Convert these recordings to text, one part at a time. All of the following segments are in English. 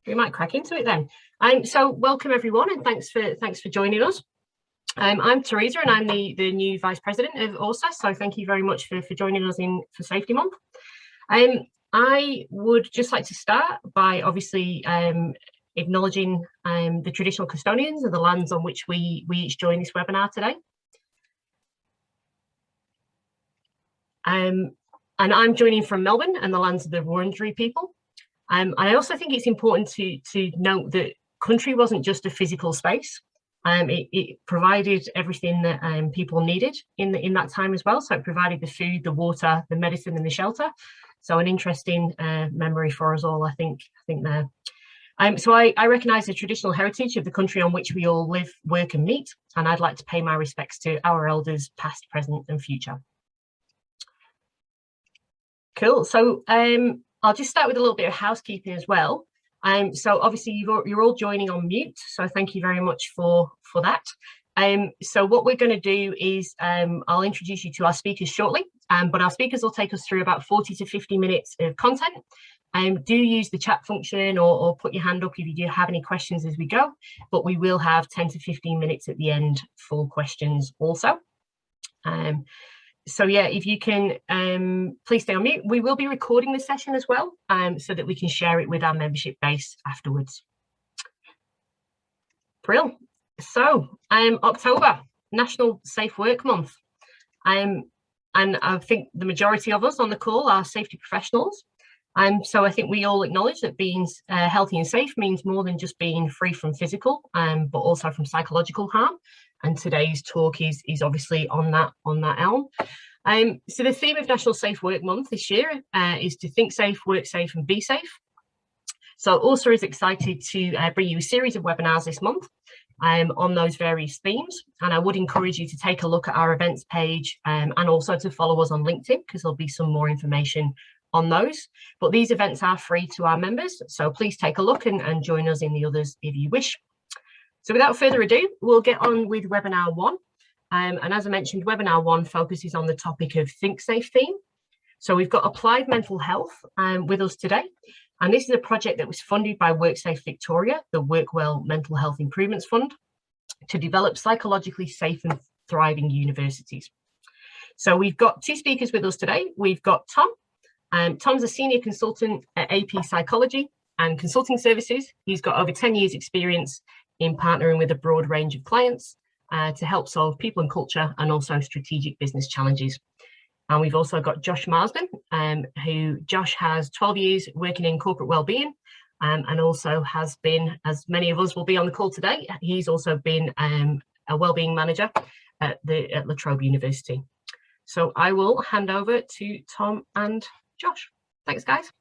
We might crack into it then. So welcome everyone, and thanks for joining us. I'm Teresa, and I'm the new Vice President of ORSA. So thank you very much for joining us for Safety Month. I would just like to start by obviously acknowledging the traditional custodians of the lands on which we each join this webinar today. And I'm joining from Melbourne and the lands of the Wurundjeri people. And I also think it's important to note that country wasn't just a physical space. It provided everything that people needed in that time as well. So it provided the food, the water, the medicine, and the shelter. So an interesting memory for us all, I think there. So I recognise the traditional heritage of the country on which we all live, work, and meet, and I'd like to pay my respects to our elders, past, present, and future. Cool. So I'll just start with a little bit of housekeeping as well. So obviously you're all joining on mute, so thank you very much for that. So what we're going to do is I'll introduce you to our speakers shortly, but our speakers will take us through about 40 to 50 minutes of content. Do use the chat function or put your hand up if you do have any questions as we go, but we will have 10 to 15 minutes at the end for questions also. So yeah, if you can please stay on mute. We will be recording this session as well, so that we can share it with our membership base afterwards. Brill. So October, National Safe Work Month. And I think the majority of us on the call are safety professionals. So I think we all acknowledge that being healthy and safe means more than just being free from physical, but also from psychological harm. And today's talk is obviously on that elm. So the theme of National Safe Work Month this year is to think safe, work safe, and be safe. So ORSA is excited to bring you a series of webinars this month on those various themes. And I would encourage you to take a look at our events page and also to follow us on LinkedIn, because there'll be some more information on those. But these events are free to our members, so please take a look and join us in the others if you wish. So without further ado, we'll get on with webinar one. And as I mentioned, webinar one focuses on the topic of Think Safe theme. So we've got Applied Mental Health with us today. And this is a project that was funded by WorkSafe Victoria, the Workwell Mental Health Improvements Fund, to develop psychologically safe and thriving universities. So we've got two speakers with us today. We've got Tom. Tom's a senior consultant at AP Psychology and Consulting Services. He's got over 10 years experience in partnering with a broad range of clients to help solve people and culture and also strategic business challenges. And we've also got Josh Marsden, Josh has 12 years working in corporate wellbeing and also has been, as many of us will be on the call today, he's also been a wellbeing manager at La Trobe University. So I will hand over to Tom and Josh. Thanks, guys.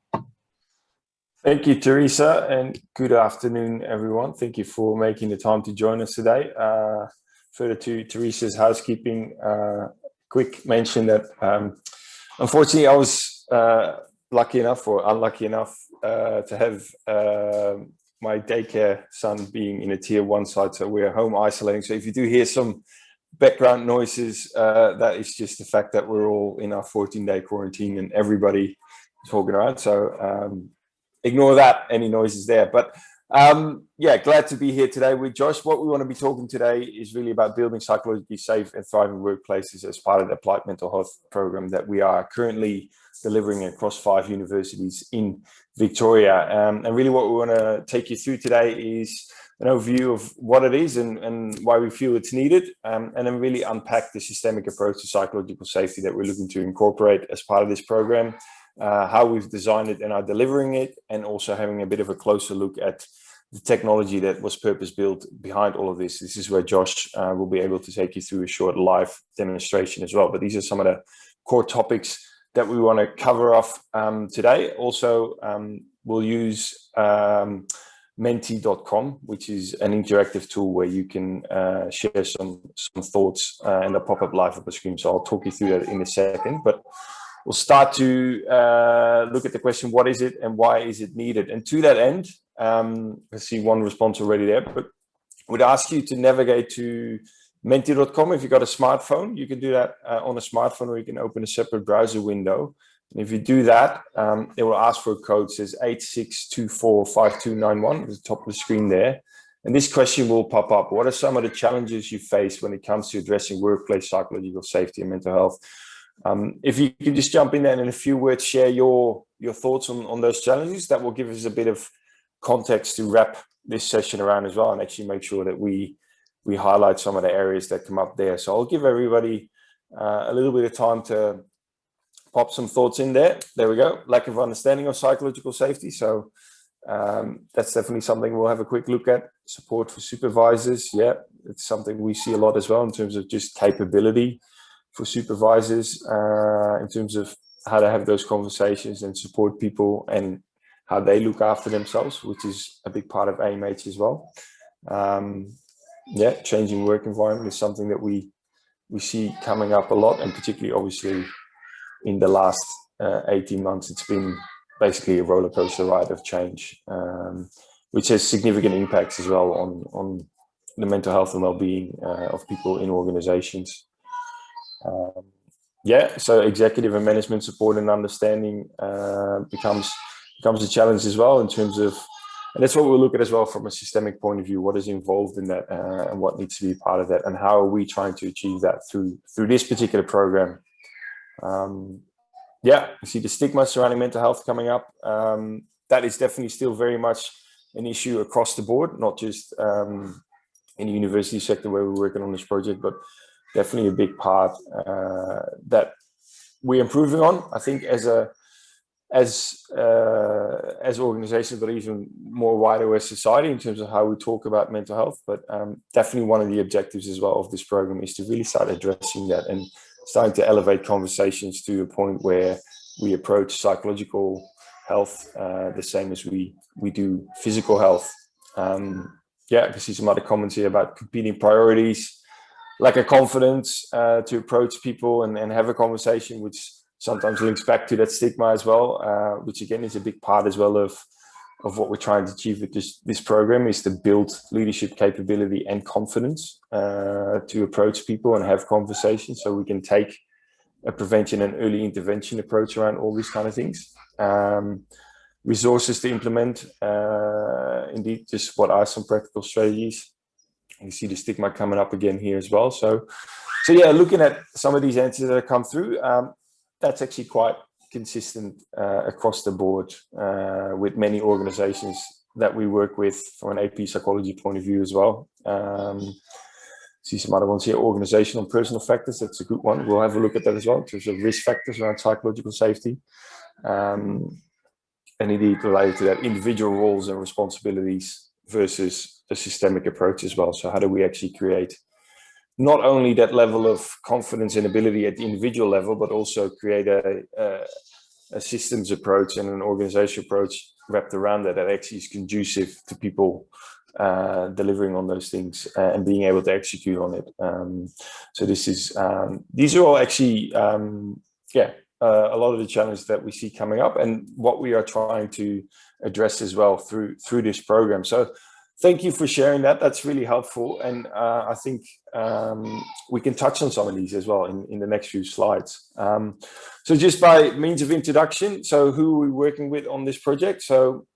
Thank you, Teresa, and good afternoon, everyone. Thank you for making the time to join us today. Further to Teresa's housekeeping, quick mention that unfortunately I was lucky enough or unlucky enough to have my daycare son being in a tier 1 site, so we're home isolating. So if you do hear some background noises, that is just the fact that we're all in our 14-day quarantine and everybody is walking around. So ignore that, any noises there. But yeah, glad to be here today with Josh. What we want to be talking today is really about building psychologically safe and thriving workplaces as part of the Applied Mental Health program that we are currently delivering across 5 universities in Victoria. And really what we want to take you through today is an overview of what it is and why we feel it's needed, and then really unpack the systemic approach to psychological safety that we're looking to incorporate as part of this program, how we've designed it and are delivering it, and also having a bit of a closer look at the technology that was purpose-built behind all of this. This is where Josh will be able to take you through a short live demonstration as well. But these are some of the core topics that we want to cover off today. Also, we'll use menti.com, which is an interactive tool where you can share some thoughts and they'll pop up live on the screen. So I'll talk you through that in a second. But we'll start to look at the question, what is it and why is it needed? And to that end, I see one response already there, but would ask you to navigate to menti.com. If you've got a smartphone, you can do that on a smartphone, or you can open a separate browser window And if you do that, it will ask for a code. It says 86245291 at the top of the screen there. And this question will pop up. What are some of the challenges you face when it comes to addressing workplace psychological safety and mental health? If you can just jump in there and in a few words share your thoughts on those challenges, that will give us a bit of context to wrap this session around as well, and actually make sure that we highlight some of the areas that come up there. So I'll give everybody a little bit of time to pop some thoughts in there. There we go. Lack of understanding of psychological safety. So that's definitely something we'll have a quick look at. Support for supervisors. Yeah, it's something we see a lot as well in terms of just capability for supervisors, in terms of how to have those conversations and support people and how they look after themselves, which is a big part of AMH as well. Yeah, changing work environment is something that we see coming up a lot, and particularly obviously in the last 18 months, it's been basically a roller coaster ride of change, which has significant impacts as well on the mental health and well-being of people in organizations. Yeah, so executive and management support and understanding becomes a challenge as well in terms of, and that's what we'll look at as well from a systemic point of view. What is involved in that and what needs to be part of that, and how are we trying to achieve that through this particular program? Yeah, you see the stigma surrounding mental health coming up. That is definitely still very much an issue across the board, not just in the university sector where we're working on this project, but definitely a big part that we're improving on, I think, as organizations, but even more wider as society in terms of how we talk about mental health. But definitely one of the objectives as well of this program is to really start addressing that and starting to elevate conversations to a point where we approach psychological health the same as we do physical health. Yeah, I can see some other comments here about competing priorities, lack of confidence to approach people and have a conversation, which sometimes links back to that stigma as well, which again is a big part as well of what we're trying to achieve with this program, is to build leadership capability and confidence to approach people and have conversations, so we can take a prevention and early intervention approach around all these kind of things. Resources to implement, indeed, just what are some practical strategies. You see the stigma coming up again here as well. So yeah, looking at some of these answers that have come through, that's actually quite consistent across the board with many organizations that we work with from an AP psychology point of view as well. See some other ones here, organizational and personal factors. That's a good one. We'll have a look at that as well in terms of risk factors around psychological safety. And indeed related to that, individual roles and responsibilities versus a systemic approach as well. So how do we actually create not only that level of confidence and ability at the individual level, but also create a systems approach and an organizational approach wrapped around that actually is conducive to people delivering on those things and being able to execute on it. So this is these are all actually a lot of the challenges that we see coming up and what we are trying to address as well through this program. So thank you for sharing that. That's really helpful. And I think we can touch on some of these as well in the next few slides. So just by means of introduction, so who are we working with on this project? So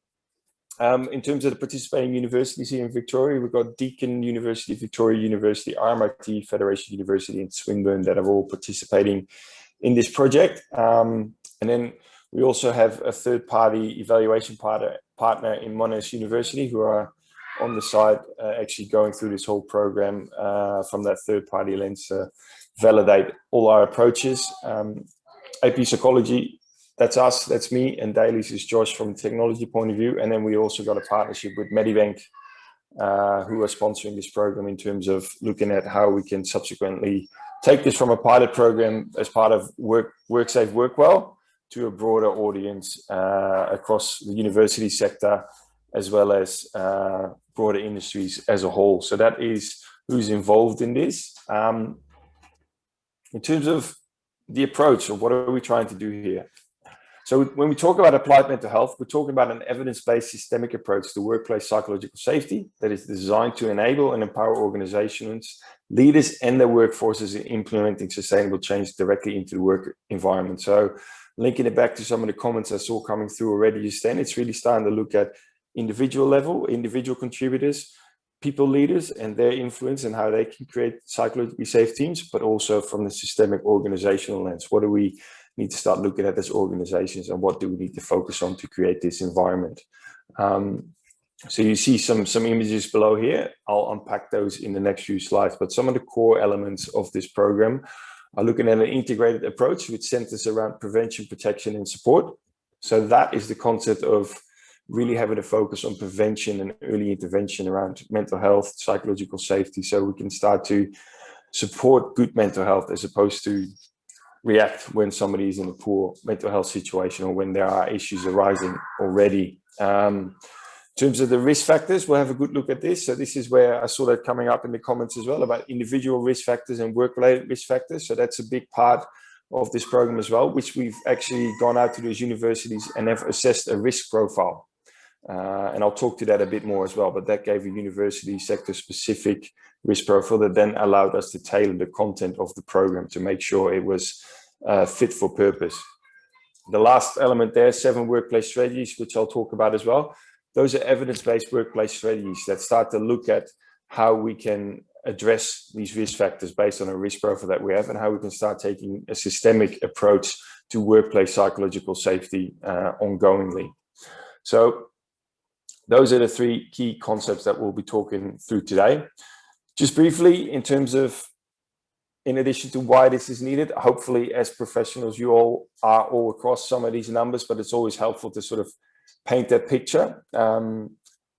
in terms of the participating universities here in Victoria, we've got Deakin University, Victoria University, RMIT, Federation University, and Swinburne that are all participating in this project. And then we also have a third-party evaluation partner in Monash University who are on the side actually going through this whole program from that third-party lens to validate all our approaches. AP Psychology, that's us, that's me, and Dailies is Josh from a technology point of view. And then we also got a partnership with Medibank who are sponsoring this program in terms of looking at how we can subsequently take this from a pilot program as part of Work Safe, Work Well to a broader audience across the university sector, as well as broader industries as a whole. So that is who's involved in this. In terms of the approach, or what are we trying to do here? So when we talk about applied mental health, we're talking about an evidence-based systemic approach to workplace psychological safety that is designed to enable and empower organizations, leaders, and their workforces in implementing sustainable change directly into the work environment. So linking it back to some of the comments I saw coming through already just then, it's really starting to look at individual level, individual contributors, people leaders and their influence and how they can create psychologically safe teams, but also from the systemic organizational lens. What do we need to start looking at as organizations, and what do we need to focus on to create this environment? So you see some images below here. I'll unpack those in the next few slides, but some of the core elements of this program are looking at an integrated approach which centers around prevention, protection, and support. So that is the concept of really having a focus on prevention and early intervention around mental health, psychological safety, so we can start to support good mental health as opposed to react when somebody is in a poor mental health situation or when there are issues arising already. In terms of the risk factors, we'll have a good look at this. So this is where I saw that coming up in the comments as well about individual risk factors and work-related risk factors. So that's a big part of this program as well, which we've actually gone out to those universities and have assessed a risk profile. And I'll talk to that a bit more as well, but that gave a university sector specific risk profile that then allowed us to tailor the content of the program to make sure it was fit for purpose. The last element there, 7 workplace strategies, which I'll talk about as well. Those are evidence-based workplace strategies that start to look at how we can address these risk factors based on a risk profile that we have, and how we can start taking a systemic approach to workplace psychological safety ongoingly. So those are the 3 key concepts that we'll be talking through today. Just briefly, in terms of, in addition to why this is needed, hopefully as professionals, you all are all across some of these numbers, but it's always helpful to sort of paint that picture.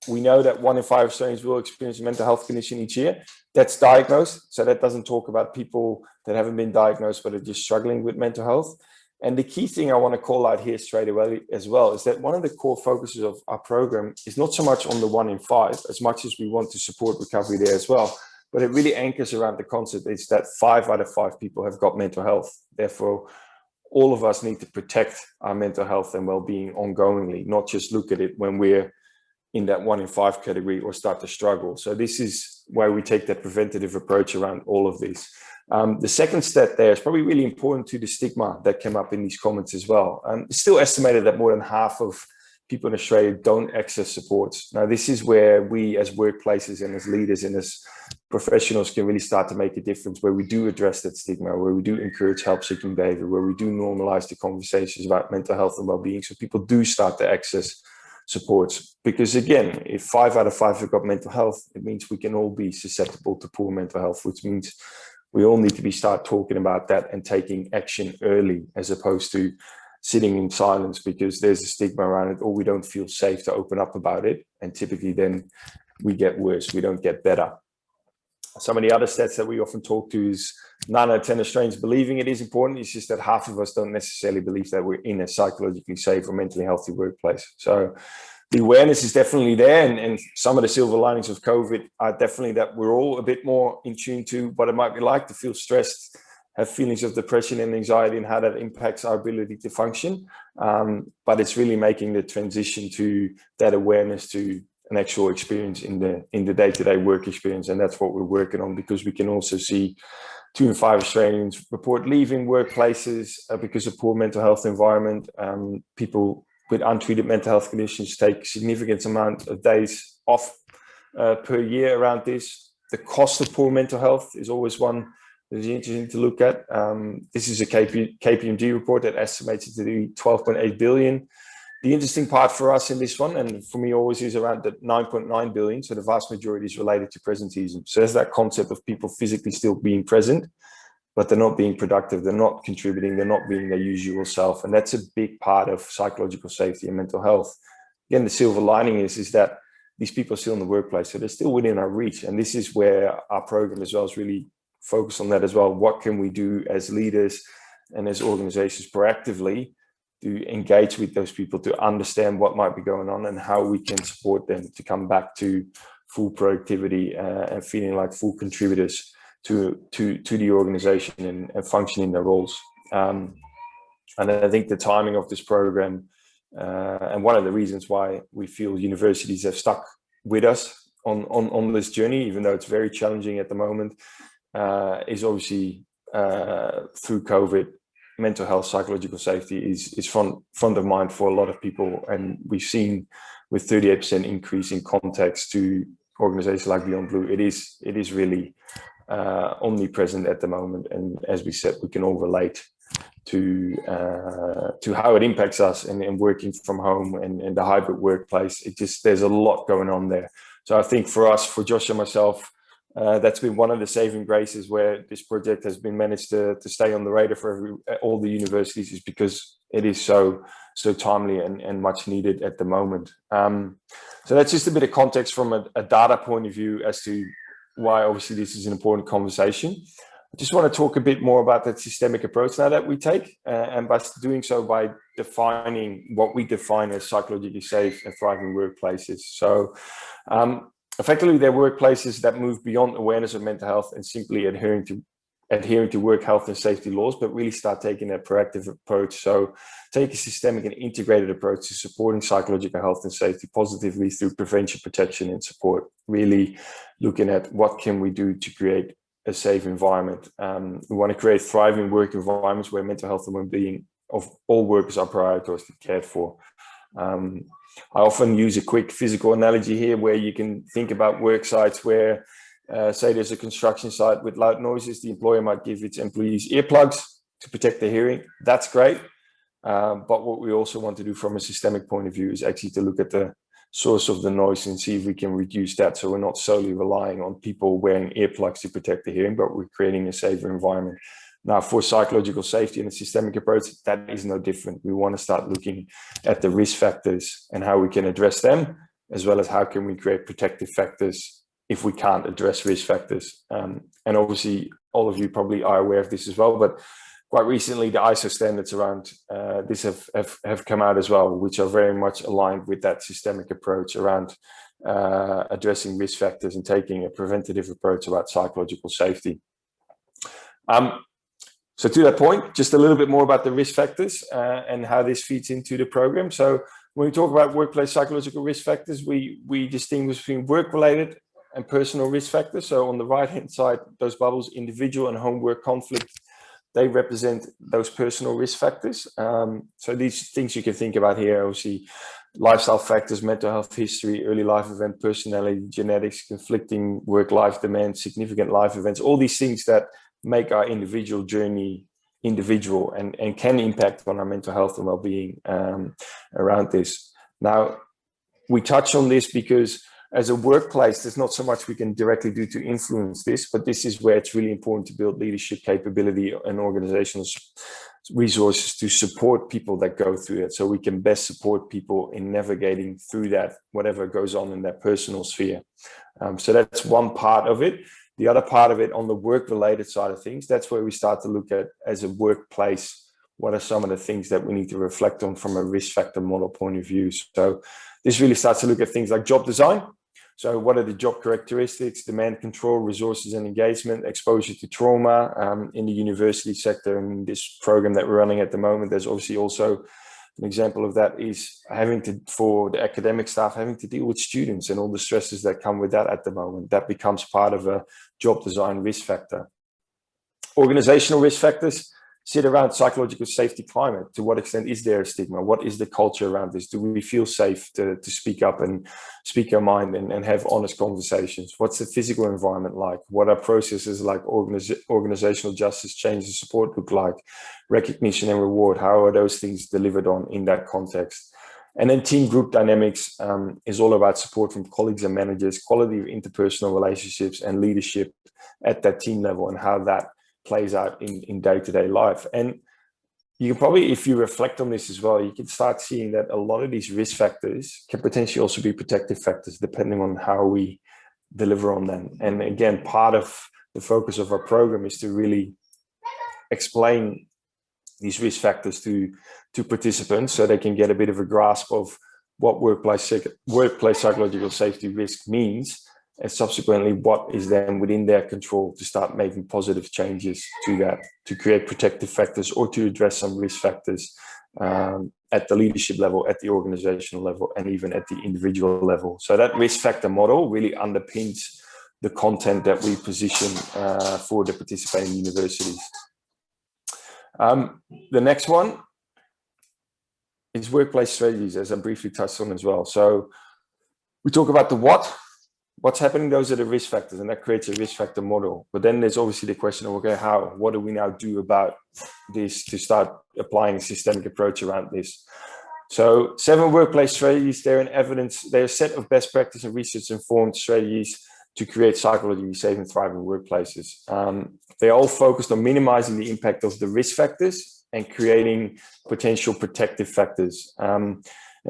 We know that 1 in 5 Australians will experience a mental health condition each year. That's diagnosed. So that doesn't talk about people that haven't been diagnosed, but are just struggling with mental health. And the key thing I want to call out here straight away as well is that one of the core focuses of our program is not so much on the 1 in 5, as much as we want to support recovery there as well. But it really anchors around the concept is that 5 out of 5 people have got mental health. Therefore, all of us need to protect our mental health and well-being ongoingly, not just look at it when we're in that 1 in 5 category or start to struggle. So this is why we take that preventative approach around all of this. The second step there is probably really important to the stigma that came up in these comments as well. It's still estimated that more than half of people in Australia don't access supports. Now, this is where we as workplaces and as leaders and as professionals can really start to make a difference, where we do address that stigma, where we do encourage help-seeking behavior, where we do normalize the conversations about mental health and well-being, so people do start to access supports. Because again, if 5 out of 5 have got mental health, it means we can all be susceptible to poor mental health, which means we all need to start talking about that and taking action early, as opposed to sitting in silence because there's a stigma around it, or we don't feel safe to open up about it. And typically then we get worse, we don't get better. Some of the other stats that we often talk to is 9 out of 10 Australians believing it is important. It's just that half of us don't necessarily believe that we're in a psychologically safe or mentally healthy workplace. So the awareness is definitely there. And some of the silver linings of COVID are definitely that we're all a bit more in tune to what it might be like to feel stressed, have feelings of depression and anxiety, and how that impacts our ability to function. But it's really making the transition to that awareness to an actual experience in the day-to-day work experience. And that's what we're working on, because we can also see 2 in 5 Australians report leaving workplaces because of poor mental health environment. People with untreated mental health conditions take significant amount of days off per year around this. The cost of poor mental health is always one that is interesting to look at. This is a KPMG report that estimates it to be 12.8 billion. The interesting part for us in this one, and for me always, is around the 9.9 billion. So the vast majority is related to presenteeism. So there's that concept of people physically still being present, but they're not being productive, they're not contributing, they're not being their usual self. And that's a big part of psychological safety and mental health. Again, the silver lining is that these people are still in the workplace, so they're still within our reach. And this is where our program as well is really focused on that as well. What can we do as leaders and as organizations proactively to engage with those people, to understand what might be going on and how we can support them to come back to full productivity and feeling like full contributors to the organization and function in their roles. And I think the timing of this program, and one of the reasons why we feel universities have stuck with us on this journey, even though it's very challenging at the moment, is obviously through COVID, mental health, psychological safety is front of mind for a lot of people. And we've seen with 38% increase in contacts to organizations like Beyond Blue, it is really omnipresent at the moment. And as we said, we can all relate to how it impacts us and working from home and the hybrid workplace. There's a lot going on there. So I think for us, for Josh and myself, that's been one of the saving graces where this project has been managed to stay on the radar for all the universities, is because it is so timely and much needed at the moment. So that's just a bit of context from a data point of view as to why obviously this is an important conversation. I just want to talk a bit more about that systemic approach now that we take, and by doing so by defining what we define as psychologically safe and thriving workplaces. So effectively, they're workplaces that move beyond awareness of mental health and simply adhering to work health and safety laws, but really start taking a proactive approach. So take a systemic and integrated approach to supporting psychological health and safety positively through prevention, protection, and support. Really looking at what can we do to create a safe environment. We want to create thriving work environments where mental health and well-being of all workers are prioritized and cared for. I often use a quick physical analogy here where you can think about work sites where, say there's a construction site with loud noises, the employer might give its employees earplugs to protect their hearing. That's great. But what we also want to do from a systemic point of view is actually to look at the source of the noise and see if we can reduce that. So we're not solely relying on people wearing earplugs to protect the hearing, but we're creating a safer environment. Now, for psychological safety and a systemic approach, that is no different. We want to start looking at the risk factors and how we can address them, as well as how can we create protective factors if we can't address risk factors. And obviously, all of you probably are aware of this as well, but quite recently, the ISO standards around this have come out as well, which are very much aligned with that systemic approach around addressing risk factors and taking a preventative approach about psychological safety. So to that point, just a little bit more about the risk factors and how this feeds into the program. So when we talk about workplace psychological risk factors, we distinguish between work-related and personal risk factors. So on the right-hand side, those bubbles, individual and homework conflict, they represent those personal risk factors. So these things you can think about here, obviously, lifestyle factors, mental health history, early life event, personality, genetics, conflicting work-life demands, significant life events, all these things that make our individual journey individual and can impact on our mental health and well-being around this. Now, we touch on this because as a workplace, there's not so much we can directly do to influence this, but this is where it's really important to build leadership capability and organizational resources to support people that go through it, so we can best support people in navigating through that, whatever goes on in their personal sphere. So that's one part of it. The other part of it, on the work-related side of things, that's where we start to look at, as a workplace, what are some of the things that we need to reflect on from a risk factor model point of view. So this really starts to look at things like job design. So what are the job characteristics, demand control, resources and engagement, exposure to trauma in the university sector. And this program that we're running at the moment, there's obviously also an example of that is for the academic staff, having to deal with students and all the stresses that come with that at the moment. That becomes part of a job design risk factor. Organizational risk factors sit around psychological safety climate. To what extent is there a stigma? What is the culture around this? Do we feel safe to speak up and speak our mind and have honest conversations? What's the physical environment like? What are processes like organizational justice, change and support look like? Recognition and reward, how are those things delivered on in that context? And then team group dynamics is all about support from colleagues and managers, quality of interpersonal relationships and leadership at that team level, and how that plays out in day-to-day life. And you can probably, if you reflect on this as well, you can start seeing that a lot of these risk factors can potentially also be protective factors, depending on how we deliver on them. And again, part of the focus of our program is to really explain these risk factors to participants, so they can get a bit of a grasp of what workplace psychological safety risk means, and subsequently what is then within their control to start making positive changes to that, to create protective factors or to address some risk factors at the leadership level, at the organizational level, and even at the individual level. So that risk factor model really underpins the content that we position for the participating universities. The next one is workplace strategies, as I briefly touched on as well. So we talk about the what's happening. Those are the risk factors, and that creates a risk factor model. But then there's obviously the question of, okay, what do we now do about this to start applying a systemic approach around this? So 7 workplace strategies, they're in evidence, they're a set of best practice and research informed strategies to create psychologically safe and thriving workplaces. They're all focused on minimizing the impact of the risk factors and creating potential protective factors. And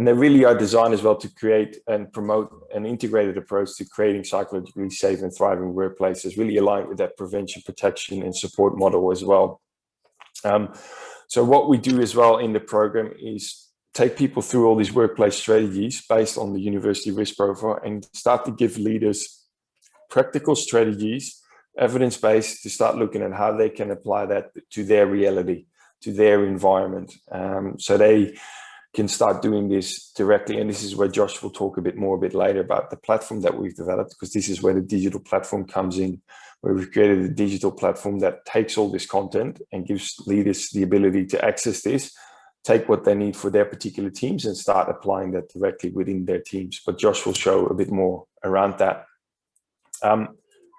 they really are designed as well to create and promote an integrated approach to creating psychologically safe and thriving workplaces, really aligned with that prevention, protection, and support model as well. So what we do as well in the program is take people through all these workplace strategies based on the university risk profile and start to give leaders practical strategies, evidence-based, to start looking at how they can apply that to their reality, to their environment. So they can start doing this directly. And this is where Josh will talk a bit later about the platform that we've developed, because this is where the digital platform comes in, where we've created a digital platform that takes all this content and gives leaders the ability to access this, take what they need for their particular teams and start applying that directly within their teams. But Josh will show a bit more around that.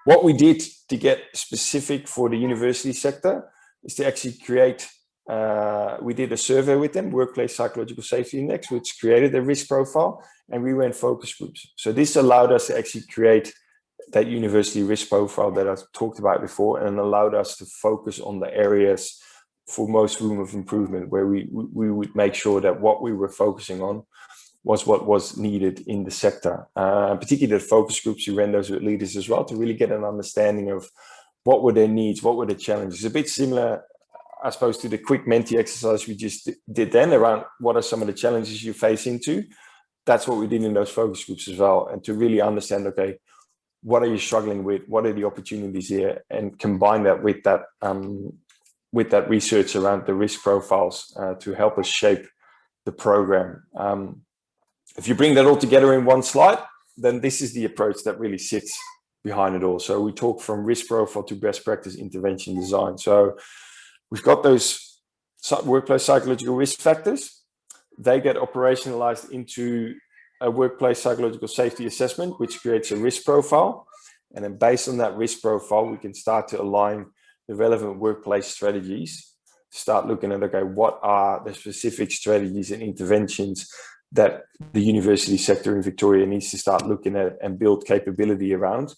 What we did to get specific for the university sector is to actually create, we did a survey with them, Workplace Psychological Safety Index, which created a risk profile, and we ran focus groups. So this allowed us to actually create that university risk profile that I talked about before, and allowed us to focus on the areas for most room of improvement, where we would make sure that what we were focusing on was what was needed in the sector. Particularly the focus groups, we ran those with leaders as well to really get an understanding of what were their needs, what were the challenges. A bit similar, I suppose, to the quick Menti exercise we just did then around what are some of the challenges you face into. That's what we did in those focus groups as well. And to really understand, okay, what are you struggling with? What are the opportunities here? And combine that with that research around the risk profiles to help us shape the program. If you bring that all together in one slide, then this is the approach that really sits behind it all. So we talk from risk profile to best practice intervention design. So we've got those workplace psychological risk factors. They get operationalized into a workplace psychological safety assessment, which creates a risk profile. And then based on that risk profile, we can start to align the relevant workplace strategies, start looking at, okay, what are the specific strategies and interventions that the university sector in Victoria needs to start looking at and build capability around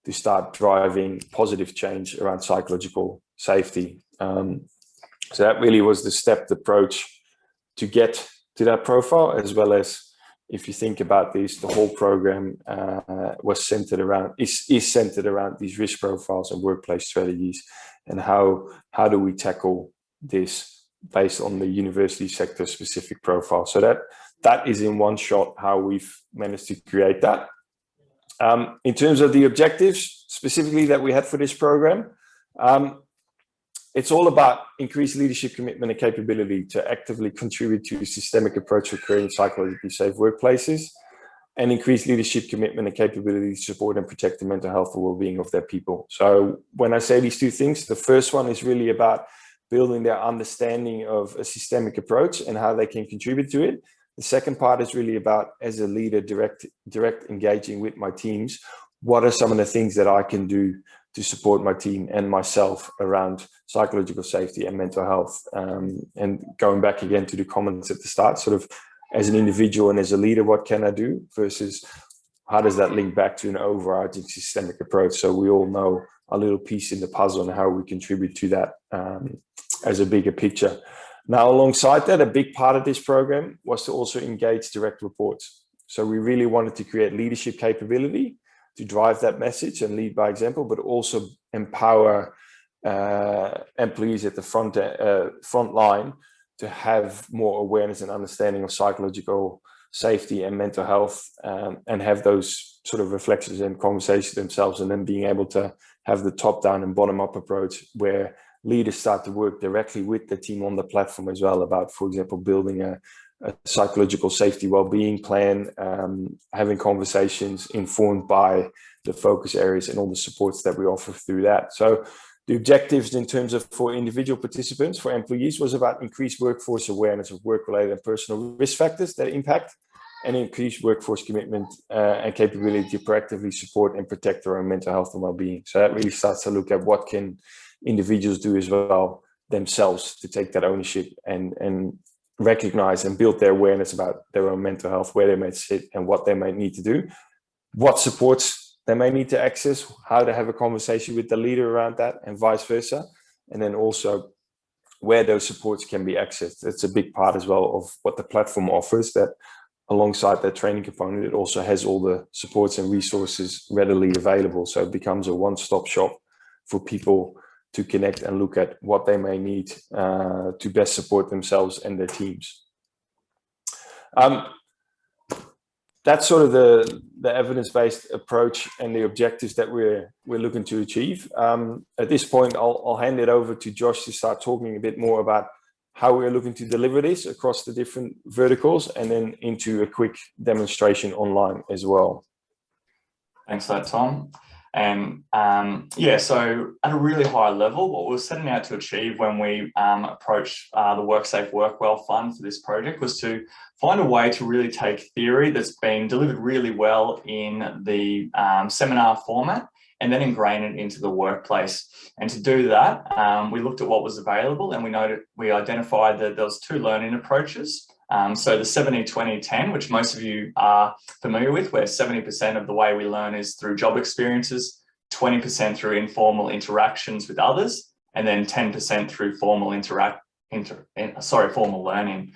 to start driving positive change around psychological safety. So that really was the stepped approach to get to that profile, as well as, if you think about this, the whole program was centered around, is centered around these risk profiles and workplace strategies, and how do we tackle this based on the university sector specific profile. So that is in one shot how we've managed to create that. In terms of the objectives specifically that we had for this program, it's all about increased leadership commitment and capability to actively contribute to a systemic approach for creating psychologically safe workplaces, and increase leadership commitment and capability to support and protect the mental health and well-being of their people. So when I say these two things, the first one is really about building their understanding of a systemic approach and how they can contribute to it. The second part is really about, as a leader, direct engaging with my teams. What are some of the things that I can do to support my team and myself around psychological safety and mental health? And going back again to the comments at the start, sort of as an individual and as a leader, what can I do versus how does that link back to an overarching systemic approach? So we all know a little piece in the puzzle and how we contribute to that as a bigger picture. Now, alongside that, a big part of this program was to also engage direct reports. So we really wanted to create leadership capability to drive that message and lead by example, but also empower employees at the front line to have more awareness and understanding of psychological safety and mental health, and have those sort of reflections and conversations themselves, and then being able to have the top-down and bottom-up approach where leaders start to work directly with the team on the platform as well about, for example, building a psychological safety well-being plan, having conversations informed by the focus areas and all the supports that we offer through that. So The objectives in terms of for individual participants, for employees, was about increased workforce awareness of work-related and personal risk factors that impact, and increased workforce commitment and capability to proactively support and protect their own mental health and well-being. So that really starts to look at what can individuals do as well themselves to take that ownership and recognize and build their awareness about their own mental health, where they might sit and what they might need to do, what supports they may need to access, how to have a conversation with the leader around that, and vice versa. And then also where those supports can be accessed. It's a big part as well of what the platform offers, that alongside that training component, it also has all the supports and resources readily available. So it becomes a one-stop shop for people to connect and look at what they may need to best support themselves and their teams. That's sort of the evidence-based approach and the objectives that we're looking to achieve. At this point, I'll hand it over to Josh to start talking a bit more about how we're looking to deliver this across the different verticals, and then into a quick demonstration online as well. Thanks for that, Tom. And yeah, so at a really high level, what we were setting out to achieve when we approached the WorkSafe WorkWell Fund for this project was to find a way to really take theory that's been delivered really well in the seminar format and then ingrain it into the workplace. And to do that, we looked at what was available, and we identified that there was two learning approaches. So the 70-20-10, which most of you are familiar with, where 70% of the way we learn is through job experiences, 20% through informal interactions with others, and then 10% through formal learning.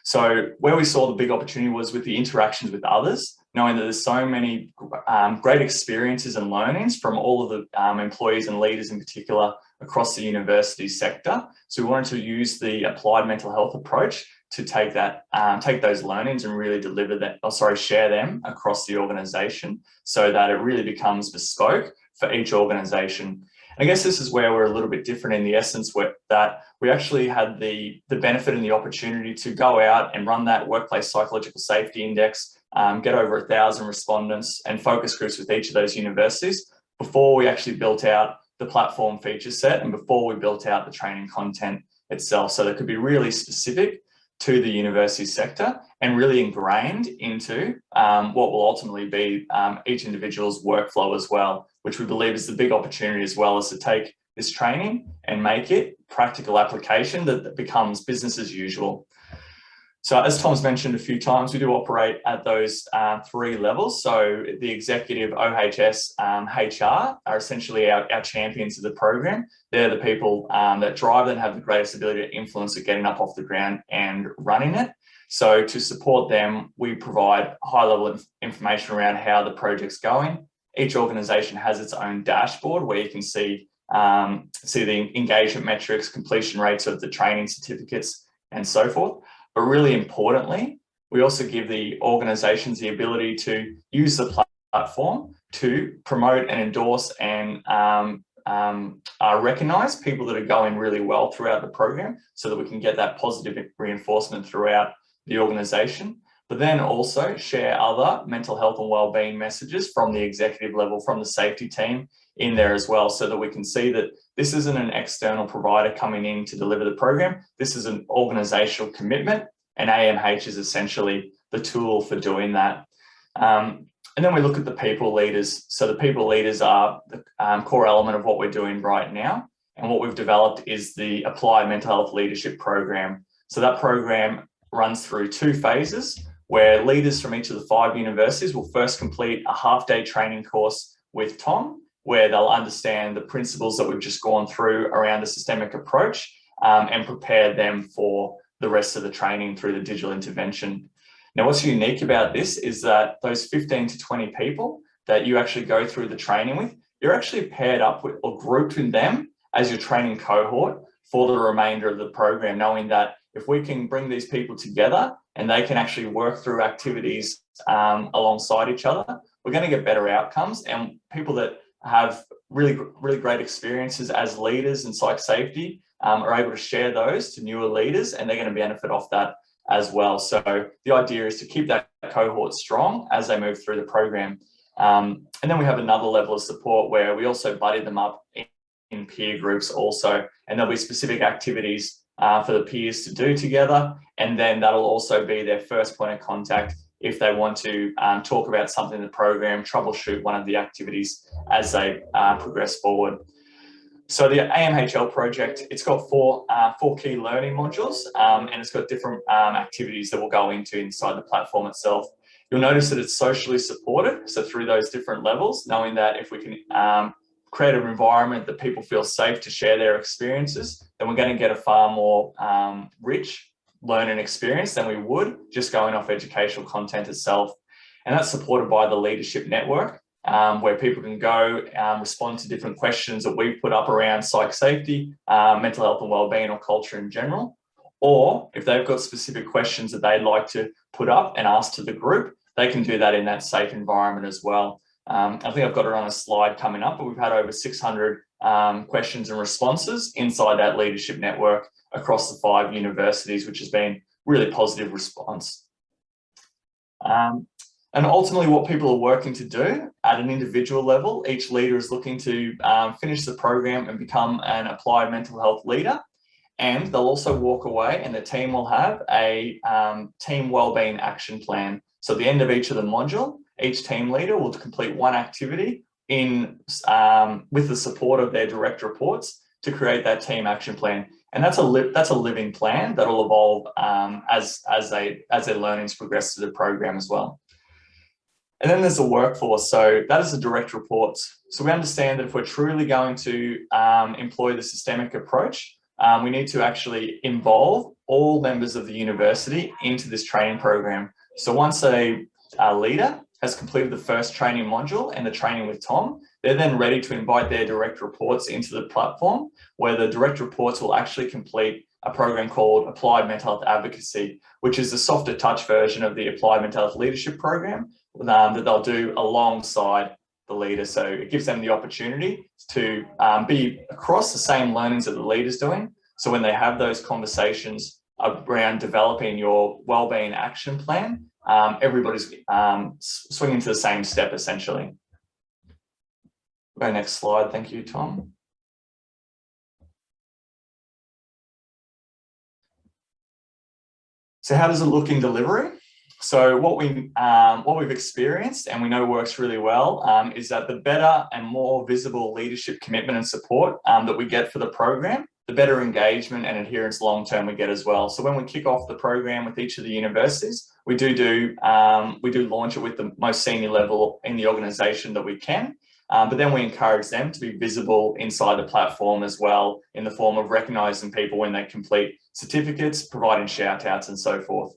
So where we saw the big opportunity was with the interactions with others, knowing that there's so many great experiences and learnings from all of the employees and leaders in particular across the university sector. So we wanted to use the applied mental health approach to take those learnings and really share them across the organization, so that it really becomes bespoke for each organization. I guess this is where we're a little bit different in the essence, that we actually had the benefit and the opportunity to go out and run that workplace psychological safety index, get over 1,000 respondents and focus groups with each of those universities before we actually built out the platform feature set and before we built out the training content itself. So that could be really specific to the university sector and really ingrained into what will ultimately be each individual's workflow as well, which we believe is the big opportunity, as well as to take this training and make it practical application that becomes business as usual. So as Tom's mentioned a few times, we do operate at those three levels. So the executive, OHS, HR are essentially our champions of the program. They're the people that drive and have the greatest ability to influence it getting up off the ground and running it. So to support them, we provide high level information around how the project's going. Each organisation has its own dashboard where you can see the engagement metrics, completion rates of the training certificates, and so forth. But really importantly, we also give the organisations the ability to use the platform to promote and endorse and recognise people that are going really well throughout the program, so that we can get that positive reinforcement throughout the organisation. But then also share other mental health and wellbeing messages from the executive level, from the safety team in there as well, so that we can see that this isn't an external provider coming in to deliver the program. This is an organizational commitment, and AMH is essentially the tool for doing that. And then we look at the people leaders. So the people leaders are the core element of what we're doing right now. And what we've developed is the Applied Mental Health Leadership Program. So that program runs through two phases, where leaders from each of the 5 universities will first complete a half-day training course with Tom, where they'll understand the principles that we've just gone through around a systemic approach, and prepare them for the rest of the training through the digital intervention. Now, what's unique about this is that those 15 to 20 people that you actually go through the training with, you're actually paired up with or grouped with them as your training cohort for the remainder of the program, knowing that if we can bring these people together and they can actually work through activities alongside each other, we're going to get better outcomes. And people that have really great experiences as leaders in psych safety are able to share those to newer leaders, and they're going to benefit off that as well. So the idea is to keep that cohort strong as they move through the program. And then we have another level of support where we also buddy them up in peer groups also, and there'll be specific activities for the peers to do together, and then that'll also be their first point of contact if they want to talk about something in the program, troubleshoot one of the activities as they progress forward. So the AMHL project, it's got four key learning modules, and it's got different activities that we'll go into inside the platform itself. You'll notice that it's socially supported, so through those different levels, knowing that if we can create an environment that people feel safe to share their experiences, then we're going to get a far more rich learning experience than we would just going off educational content itself. And that's supported by the leadership network, where people can go respond to different questions that we've put up around psych safety, mental health and wellbeing, or culture in general. Or if they've got specific questions that they'd like to put up and ask to the group, they can do that in that safe environment as well. I think I've got it on a slide coming up, but we've had over 600 questions and responses inside that leadership network across the 5 universities, which has been really positive response. And ultimately what people are working to do at an individual level, each leader is looking to finish the program and become an applied mental health leader. And they'll also walk away and the team will have a team wellbeing action plan. So at the end of each of the module, each team leader will complete one activity with the support of their direct reports to create that team action plan. And that's a living plan that will evolve as their learnings progress through the program as well. And then there's the workforce. So that is the direct reports. So we understand that if we're truly going to employ the systemic approach, we need to actually involve all members of the university into this training program. So once a leader has completed the first training module and the training with Tom, they're then ready to invite their direct reports into the platform, where the direct reports will actually complete a program called Applied Mental Health Advocacy, which is the softer touch version of the Applied Mental Health Leadership Program that they'll do alongside the leader. So it gives them the opportunity to be across the same learnings that the leader's doing. So when they have those conversations around developing your wellbeing action plan, everybody's swinging to the same step essentially. Go next slide. Thank you, Tom. So how does it look in delivery? So what we've experienced and we know works really well is that the better and more visible leadership commitment and support that we get for the program, the better engagement and adherence long-term we get as well. So when we kick off the program with each of the universities, we do launch it with the most senior level in the organisation that we can. But then we encourage them to be visible inside the platform as well, in the form of recognising people when they complete certificates, providing shout outs and so forth.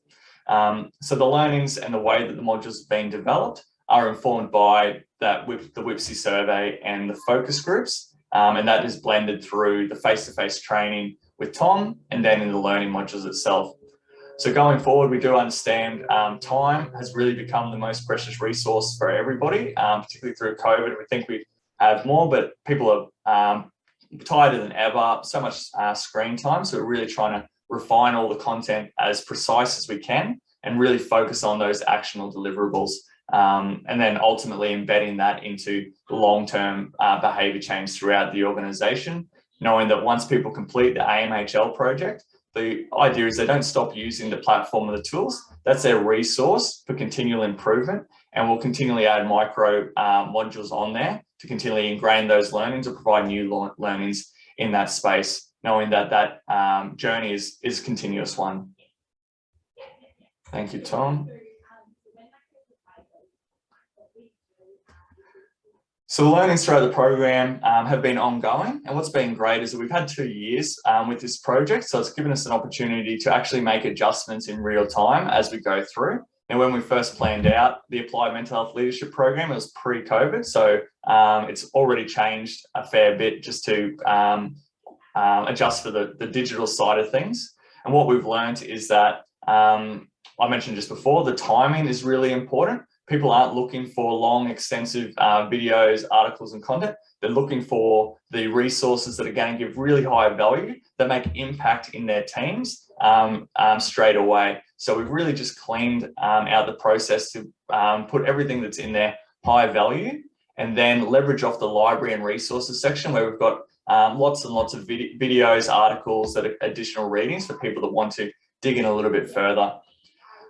So the learnings and the way that the modules are being developed are informed by the WIPSI survey and the focus groups, and that is blended through the face-to-face training with Tom and then in the learning modules itself. So going forward, we do understand time has really become the most precious resource for everybody, particularly through COVID. We think we have more, but people are tighter than ever, so much screen time. So we're really trying to refine all the content as precise as we can and really focus on those actionable deliverables. And then ultimately embedding that into long-term behaviour change throughout the organisation, knowing that once people complete the AMHL project, the idea is they don't stop using the platform or the tools. That's their resource for continual improvement. And we'll continually add micro modules on there to continually ingrain those learnings or provide new learnings in that space, knowing that that journey is a continuous one. Thank you, Tom. So the learnings throughout the program have been ongoing, and what's been great is that we've had 2 years with this project, so it's given us an opportunity to actually make adjustments in real time as we go through. Now, when we first planned out the Applied Mental Health Leadership Program, it was pre-COVID, so it's already changed a fair bit just to adjust for the digital side of things. And what we've learned is that, I mentioned just before, the timing is really important. People aren't looking for long, extensive videos, articles and content. They're looking for the resources that are going to give really high value, that make impact in their teams straight away. So we've really just cleaned out the process to put everything that's in there high value, and then leverage off the library and resources section where we've got lots and lots of videos, articles, that are additional readings for people that want to dig in a little bit further.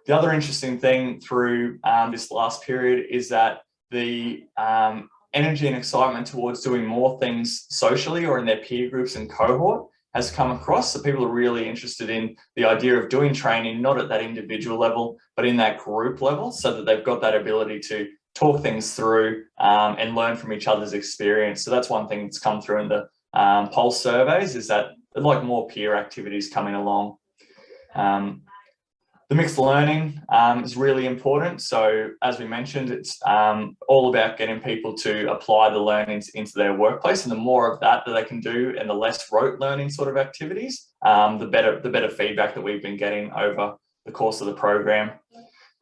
The other interesting thing through this last period is that the energy and excitement towards doing more things socially or in their peer groups and cohort has come across. So people are really interested in the idea of doing training, not at that individual level, but in that group level, so that they've got that ability to talk things through and learn from each other's experience. So that's one thing that's come through in the pulse surveys, is that they'd like more peer activities coming along. The mixed learning is really important. So as we mentioned, it's all about getting people to apply the learnings into their workplace, and the more of that they can do and the less rote learning sort of activities, the better feedback that we've been getting over the course of the program.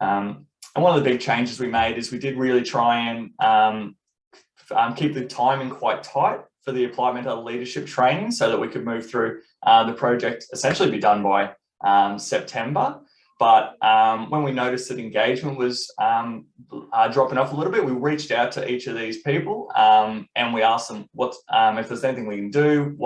And one of the big changes we made is we did really try and keep the timing quite tight for the applied mental leadership training, so that we could move through the project, essentially be done by September. But when we noticed that engagement was dropping off a little bit, we reached out to each of these people and we asked them what if there's anything we can do,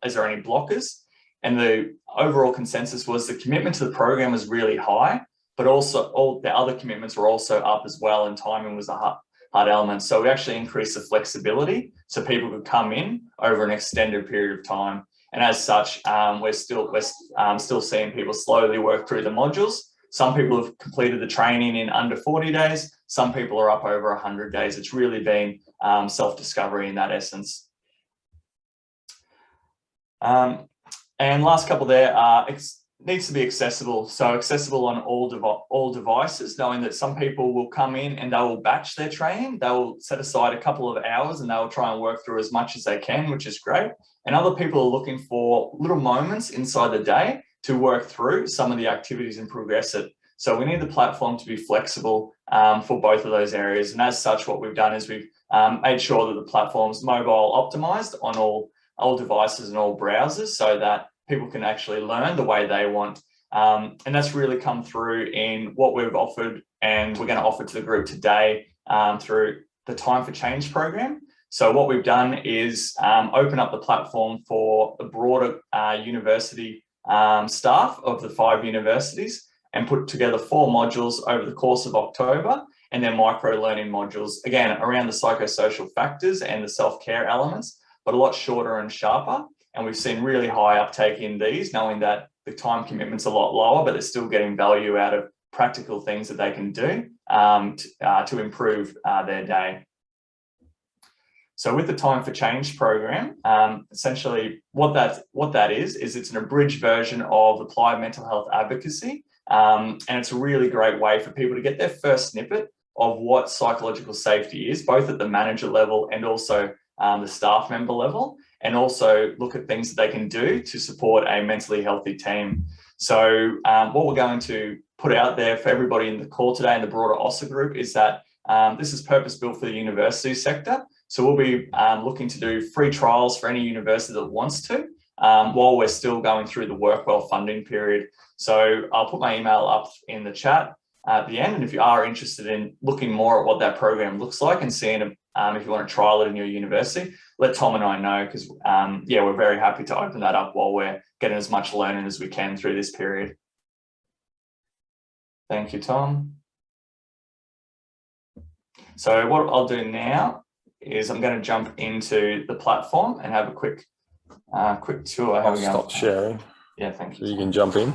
is there any blockers? And the overall consensus was the commitment to the program was really high, but also all the other commitments were also up as well, and timing was a hard element. So we actually increased the flexibility so people could come in over an extended period of time. And as such, we're still seeing people slowly work through the modules. Some people have completed the training in under 40 days. Some people are up over 100 days. It's really been self-discovery in that essence. And last couple there, it needs to be accessible. So accessible on all devices, knowing that some people will come in and they will batch their training. They will set aside a couple of hours and they will try and work through as much as they can, which is great. And other people are looking for little moments inside the day to work through some of the activities and progress it. So we need the platform to be flexible for both of those areas. And as such, what we've done is we've made sure that the platform's mobile optimized on all devices and all browsers, so that people can actually learn the way they want. And that's really come through in what we've offered, and we're going to offer to the group today through the Time for Change program. So what we've done is open up the platform for the broader university staff of the 5 universities, and put together 4 modules over the course of October, and then micro-learning modules, again, around the psychosocial factors and the self-care elements, but a lot shorter and sharper. And we've seen really high uptake in these, knowing that the time commitment's a lot lower, but they're still getting value out of practical things that they can do to improve their day. So with the Time for Change program, essentially what that is it's an abridged version of applied mental health advocacy. And it's a really great way for people to get their first snippet of what psychological safety is, both at the manager level and also the staff member level, and also look at things that they can do to support a mentally healthy team. So what we're going to put out there for everybody in the call today and the broader OSA group is that this is purpose-built for the university sector. So we'll be looking to do free trials for any university that wants to, while we're still going through the Workwell funding period. So I'll put my email up in the chat at the end, and if you are interested in looking more at what that program looks like and seeing if you want to trial it in your university, let Tom and I know, because yeah, we're very happy to open that up while we're getting as much learning as we can through this period. Thank you, Tom. So what I'll do now is I'm going to jump into the platform and have a quick tour. I'll stop sharing. Yeah, thank you. So you can jump in.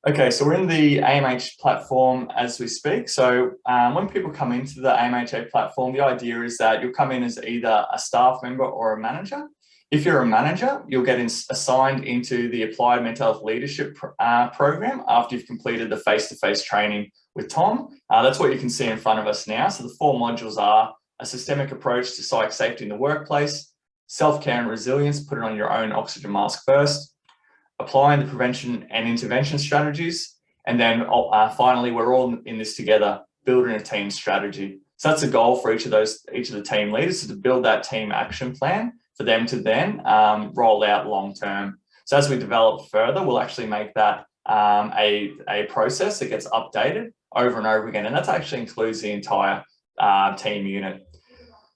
Okay, so we're in the AMH platform as we speak. So when people come into the AMHA platform, the idea is that you'll come in as either a staff member or a manager. If you're a manager, you'll get assigned into the Applied Mental Health Leadership program after you've completed the face-to-face training with Tom. That's what you can see in front of us now. So the 4 modules are a systemic approach to psych safety in the workplace, self-care and resilience, put it on your own oxygen mask first, applying the prevention and intervention strategies, and then finally, we're all in this together, building a team strategy. So that's a goal for each of the team leaders, to build that team action plan for them to then roll out long term. So as we develop further, we'll actually make that a process that gets updated over and over again. And that actually includes the entire team unit.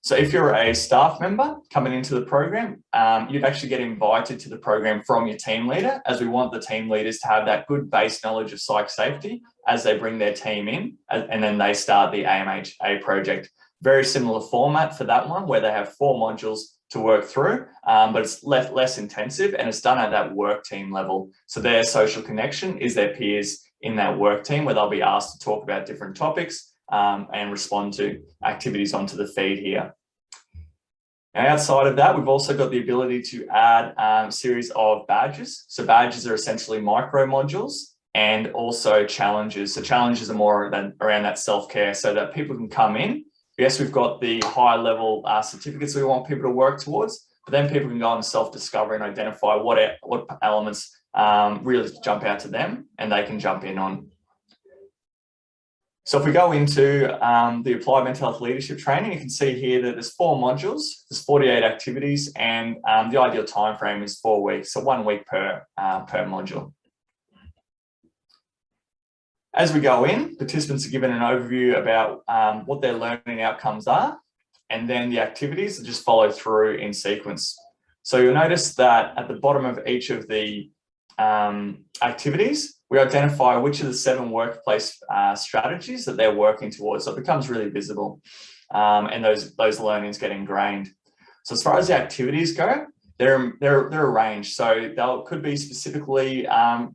So if you're a staff member coming into the program, you'd actually get invited to the program from your team leader, as we want the team leaders to have that good base knowledge of psych safety as they bring their team in and then they start the AMHA project. Very similar format for that one, where they have 4 modules to work through, but it's less intensive and it's done at that work team level. So their social connection is their peers in that work team, where they'll be asked to talk about different topics and respond to activities onto the feed here. Now, outside of that, we've also got the ability to add a series of badges. So badges are essentially micro modules and also challenges. So challenges are more around that self-care, so that people can come in. Yes, we've got the high level certificates we want people to work towards, but then people can go on self-discovery and identify what elements really jump out to them and they can jump in on. So if we go into the applied mental health leadership training, you can see here that there's 4 modules, there's 48 activities, and the ideal time frame is 4 weeks, so 1 week per module. As we go in, participants are given an overview about what their learning outcomes are, and then the activities that just follow through in sequence. So you'll notice that at the bottom of each of the activities, we identify which of the 7 workplace strategies that they're working towards. So it becomes really visible and those learnings get ingrained. So as far as the activities go, they're arranged. So they could be specifically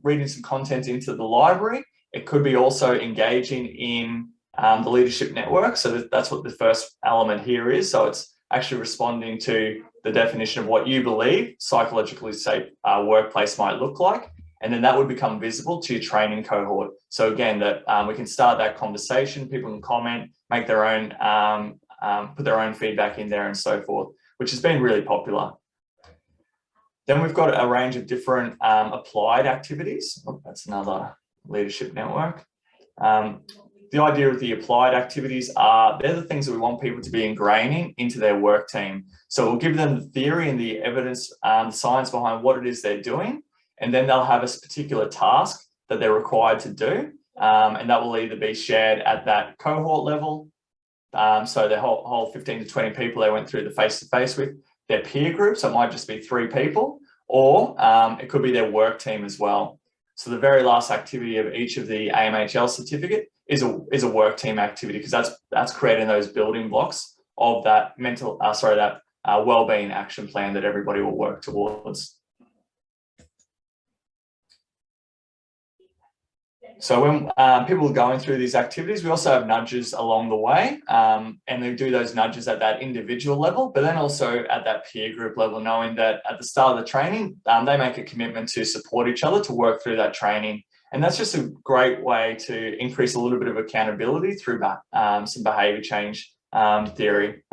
reading some content into the library. It could be also engaging in the leadership network. So that's what the first element here is. So it's actually responding to the definition of what you believe psychologically safe workplace might look like. And then that would become visible to your training cohort. So again, that we can start that conversation, people can comment, make their own, put their own feedback in there and so forth, which has been really popular. Then we've got a range of different applied activities. Oh, that's another leadership network. The idea of the applied activities they're the things that we want people to be ingraining into their work team. So we'll give them the theory and the evidence, the science behind what it is they're doing, and then they'll have a particular task that they're required to do, and that will either be shared at that cohort level. So the whole 15 to 20 people they went through the face-to-face with, their peer group, so it might just be 3 people, or it could be their work team as well. So the very last activity of each of the AMHL certificate is a work team activity, because that's creating those building blocks of that wellbeing action plan that everybody will work towards. So when people are going through these activities, we also have nudges along the way, and they do those nudges at that individual level, but then also at that peer group level, knowing that at the start of the training, they make a commitment to support each other to work through that training. And that's just a great way to increase a little bit of accountability through some behaviour change theory.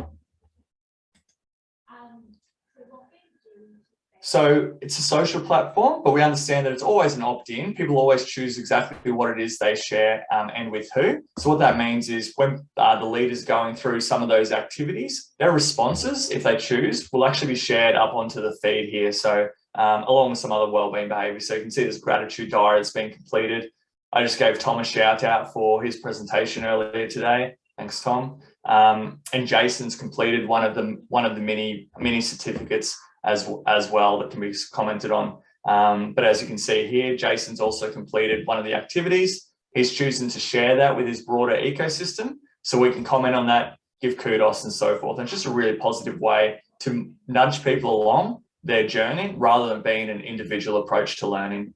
So it's a social platform, but we understand that it's always an opt-in. People always choose exactly what it is they share and with who. So what that means is when the leader's going through some of those activities, their responses, if they choose, will actually be shared up onto the feed here. So along with some other wellbeing behaviours. So you can see this gratitude diary that's been completed. I just gave Tom a shout out for his presentation earlier today. Thanks, Tom. And Jason's completed one of the mini certificates as well that can be commented on. But as you can see here, Jason's also completed one of the activities. He's choosing to share that with his broader ecosystem, so we can comment on that, give kudos and so forth. And it's just a really positive way to nudge people along their journey rather than being an individual approach to learning.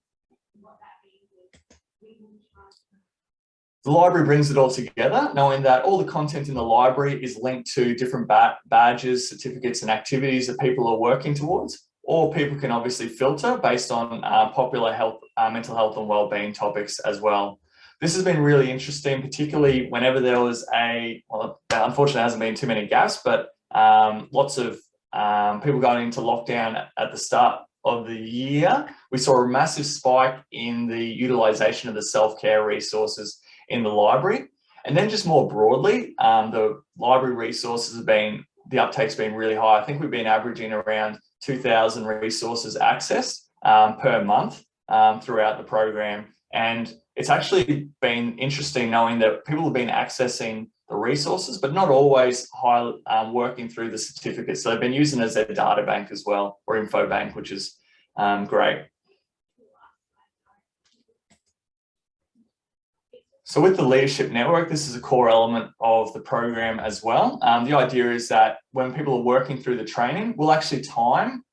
The library brings it all together, knowing that all the content in the library is linked to different badges, certificates and activities that people are working towards, or people can obviously filter based on popular mental health and wellbeing topics as well. This has been really interesting, particularly whenever there was unfortunately there hasn't been too many gaps, but lots of people going into lockdown at the start of the year. We saw a massive spike in the utilisation of the self-care resources in the library. And then just more broadly, the library resources the uptake's been really high. I think we've been averaging around 2,000 resources accessed per month throughout the program. And it's actually been interesting knowing that people have been accessing the resources, but not always working through the certificates. So they've been using it as their data bank as well, or info bank, which is great. So with the Leadership Network, this is a core element of the program as well. The idea is that when people are working through the training, we'll actually time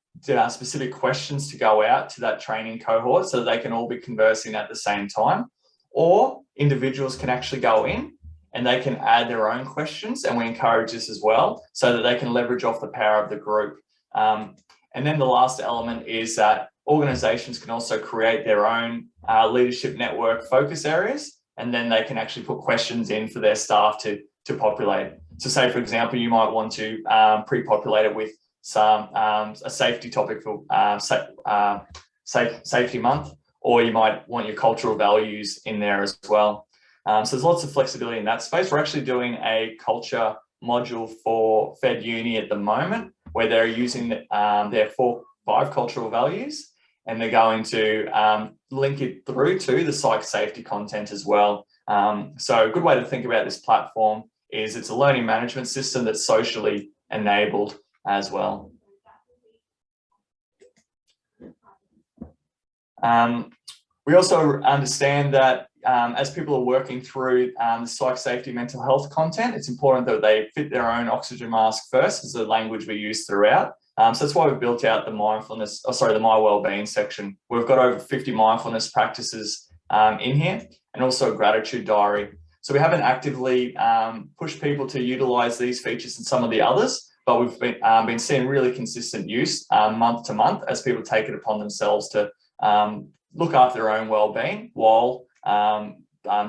specific questions to go out to that training cohort so that they can all be conversing at the same time. Or individuals can actually go in and they can add their own questions, and we encourage this as well so that they can leverage off the power of the group. And then the last element is that organizations can also create their own Leadership Network focus areas, and then they can actually put questions in for their staff to populate. So say, for example, you might want to pre-populate it with some a safety topic for Safety Month, or you might want your cultural values in there as well. So there's lots of flexibility in that space. We're actually doing a culture module for Fed Uni at the moment, where they're using their 5 cultural values, and they're going to link it through to the psych safety content as well. So a good way to think about this platform is it's a learning management system that's socially enabled as well. We also understand that as people are working through the psych safety mental health content, it's important that they fit their own oxygen mask first, is the language we use throughout. So that's why we've built out the mindfulness, the My Wellbeing section. We've got over 50 mindfulness practices in here, and also a gratitude diary. So we haven't actively pushed people to utilize these features and some of the others, but we've been seeing really consistent use month to month as people take it upon themselves to look after their own wellbeing while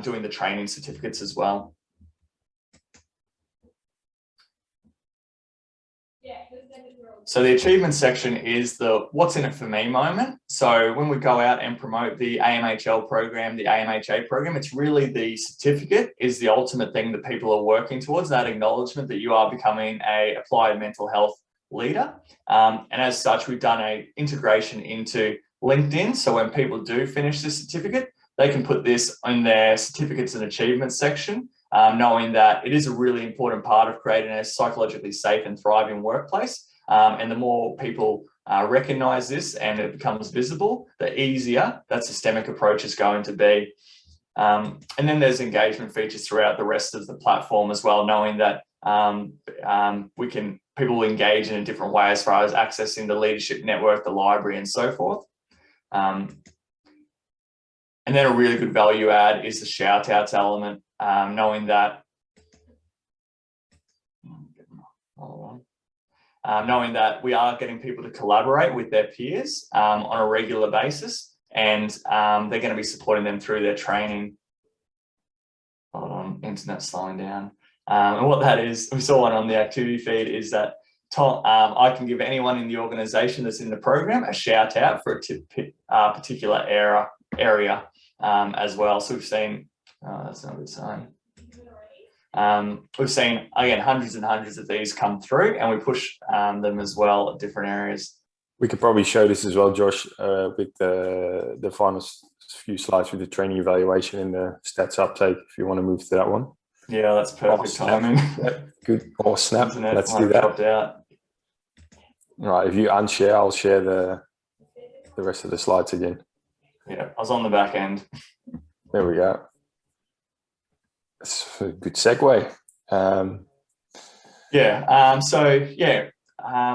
doing the training certificates as well. So the achievement section is the what's in it for me moment. So when we go out and promote the AMHL program, the AMHA program, it's really the certificate is the ultimate thing that people are working towards, that acknowledgement that you are becoming a applied mental health leader. And as such, we've done an integration into LinkedIn. So when people do finish the certificate, they can put this in their certificates and achievements section, knowing that it is a really important part of creating a psychologically safe and thriving workplace. And the more people recognize this and it becomes visible, the easier that systemic approach is going to be. And then there's engagement features throughout the rest of the platform as well, knowing that people will engage in a different way as far as accessing the Leadership Network, the library, and so forth. And then a really good value add is the shout outs element, knowing that we are getting people to collaborate with their peers on a regular basis, and they're going to be supporting them through their training. Hold on, internet's slowing down. And what that is, we saw one on the activity feed, is that I can give anyone in the organisation that's in the program a shout out for a particular area as well. So we've seen, that's not a good sign. We've seen, again, hundreds and hundreds of these come through, and we push them as well at different areas. We could probably show this as well, Josh, with the final few slides with the training evaluation and the stats uptake, if you want to move to that one. Yeah, that's perfect timing. Good. Or snap. Internet Let's do that. dropped out. Right. If you unshare, I'll share the rest of the slides again. Yeah, I was on the back end. There we go. That's a good segue.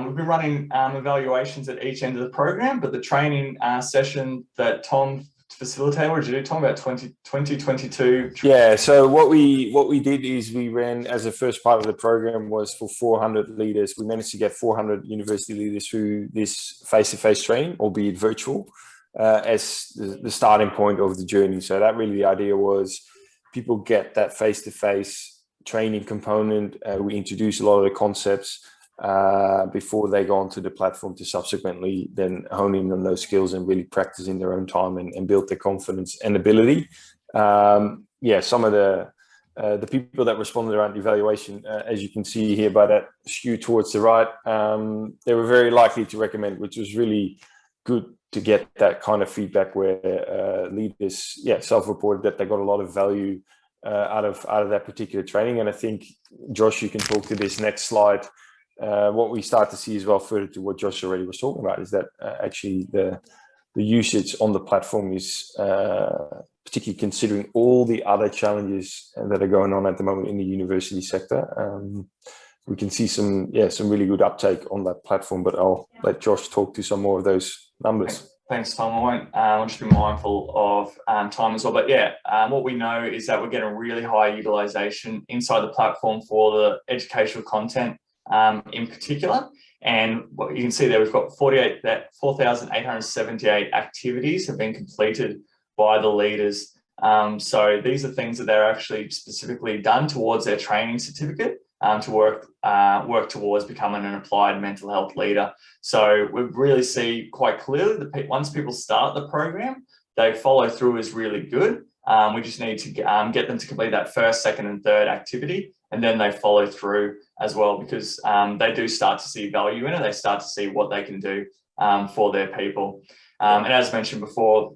We've been running evaluations at each end of the program, but the training session that Tom facilitated, what did you do, Tom, about 2022? Yeah, so what we did is we ran, as the first part of the program was for 400 leaders. We managed to get 400 university leaders through this face-to-face training, albeit virtual, as the starting point of the journey. So that really the idea was people get that face-to-face training component. We introduce a lot of the concepts before they go onto the platform to subsequently then hone in on those skills and really practice in their own time and build their confidence and ability. Some of the people that responded around the evaluation, as you can see here by that skew towards the right, they were very likely to recommend, which was really good to get that kind of feedback where leaders, self-reported that they got a lot of value out of that particular training. And I think, Josh, you can talk to this next slide. What we start to see as well, further to what Josh already was talking about, is that actually the usage on the platform is, particularly considering all the other challenges that are going on at the moment in the university sector. We can see some really good uptake on that platform, but I'll let Josh talk to some more of those numbers. Thanks, Tom. I'll just be mindful of time as well. But what we know is that we're getting really high utilization inside the platform for the educational content in particular. And what you can see there, we've got 4,878 activities have been completed by the leaders. So these are things that they're actually specifically done towards their training certificate to work towards becoming an applied mental health leader. So we really see quite clearly that once people start the program, they follow through is really good. We just need to get them to complete that first, second, and third activity, and then they follow through as well, because they do start to see value in it. They start to see what they can do for their people. And as mentioned before,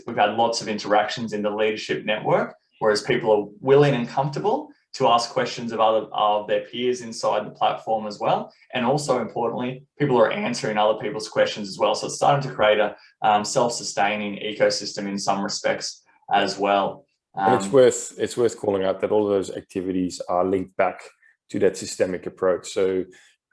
we've had lots of interactions in the leadership network, whereas people are willing and comfortable to ask questions of their peers inside the platform as well. And also importantly, people are answering other people's questions as well. So it's starting to create a self-sustaining ecosystem in some respects as well. And it's worth calling out that all of those activities are linked back to that systemic approach. So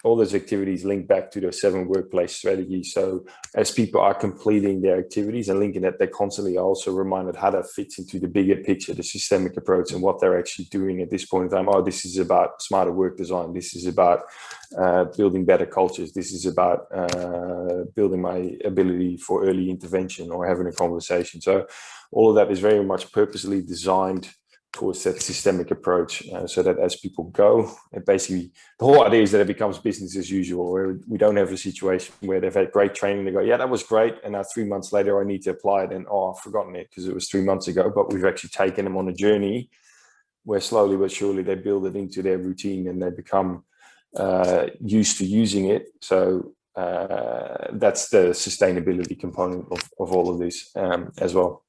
all those activities link back to the 7 workplace strategies. So as people are completing their activities and linking that, they constantly are also reminded how that fits into the bigger picture, the systemic approach, and what they're actually doing at this point in time. Oh, this is about smarter work design. This is about building better cultures. This is about building my ability for early intervention or having a conversation. So all of that is very much purposely designed towards that systemic approach, so that as people go, it basically, the whole idea is that it becomes business as usual, where we don't have a situation where they've had great training, they go, yeah, that was great, and now 3 months later I need to apply it, and I've forgotten it because it was 3 months ago. But we've actually taken them on a journey where slowly but surely they build it into their routine and they become used to using it. So that's the sustainability component of all of this as well.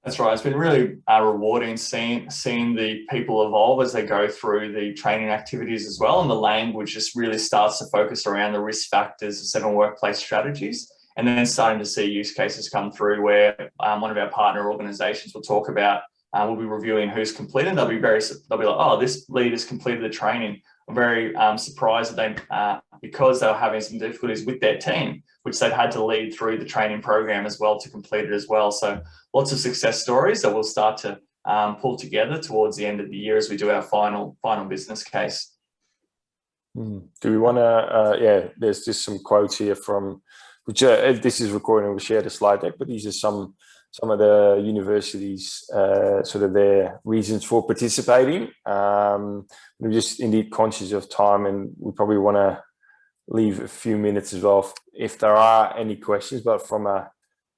That's right. It's been really rewarding seeing the people evolve as they go through the training activities as well. And the language just really starts to focus around the risk factors, the 7 workplace strategies, and then starting to see use cases come through where one of our partner organizations will talk about, we'll be reviewing who's completed. They'll be like, oh, this leader's completed the training. I'm very surprised that they, because they were having some difficulties with their team, which they've had to lead through the training program as well to complete it as well. So lots of success stories that we'll start to pull together towards the end of the year as we do our final business case. Do we want to, there's just some quotes here from, which this is recording, we'll share the slide deck, but these are some of the universities, sort of their reasons for participating. We're just indeed conscious of time, and we probably want to leave a few minutes as well if there are any questions. But from a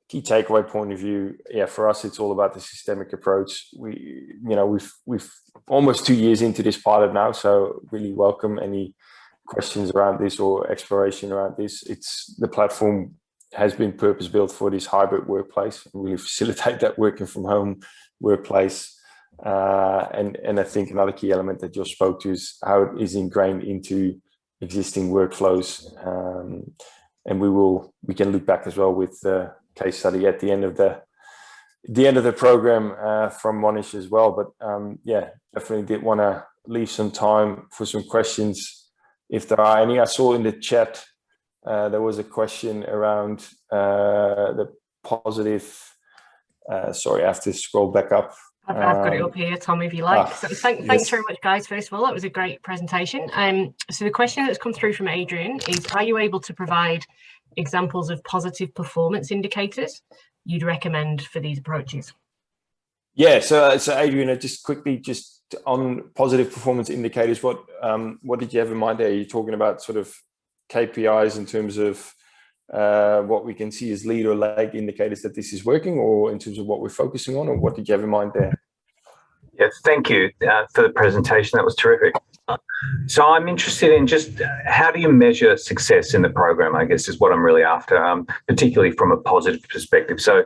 key takeaway point of view, for us, it's all about the systemic approach. We've almost 2 years into this pilot now, so really welcome any questions around this or exploration around this. The platform has been purpose built for this hybrid workplace and really facilitate that working from home workplace. And I think another key element that Josh spoke to is how it is ingrained into existing workflows. And we can look back as well with the case study at the end of the program from Monish as well. But definitely did want to leave some time for some questions if there are any. I saw in the chat there was a question around the positive. Sorry, I have to scroll back up. I've got it up here, Tom, if you like. So thanks very much, guys. First of all, that was a great presentation. So the question that's come through from Adrian is, are you able to provide examples of positive performance indicators you'd recommend for these approaches? Yeah, so Adrian, just quickly, just on positive performance indicators, what did you have in mind there? Are you talking about sort of KPIs in terms of what we can see as lead or lag indicators that this is working, or in terms of what we're focusing on, or what did you have in mind there? Yes, thank you for the presentation. That was terrific. So I'm interested in just how do you measure success in the program, I guess is what I'm really after, particularly from a positive perspective. So,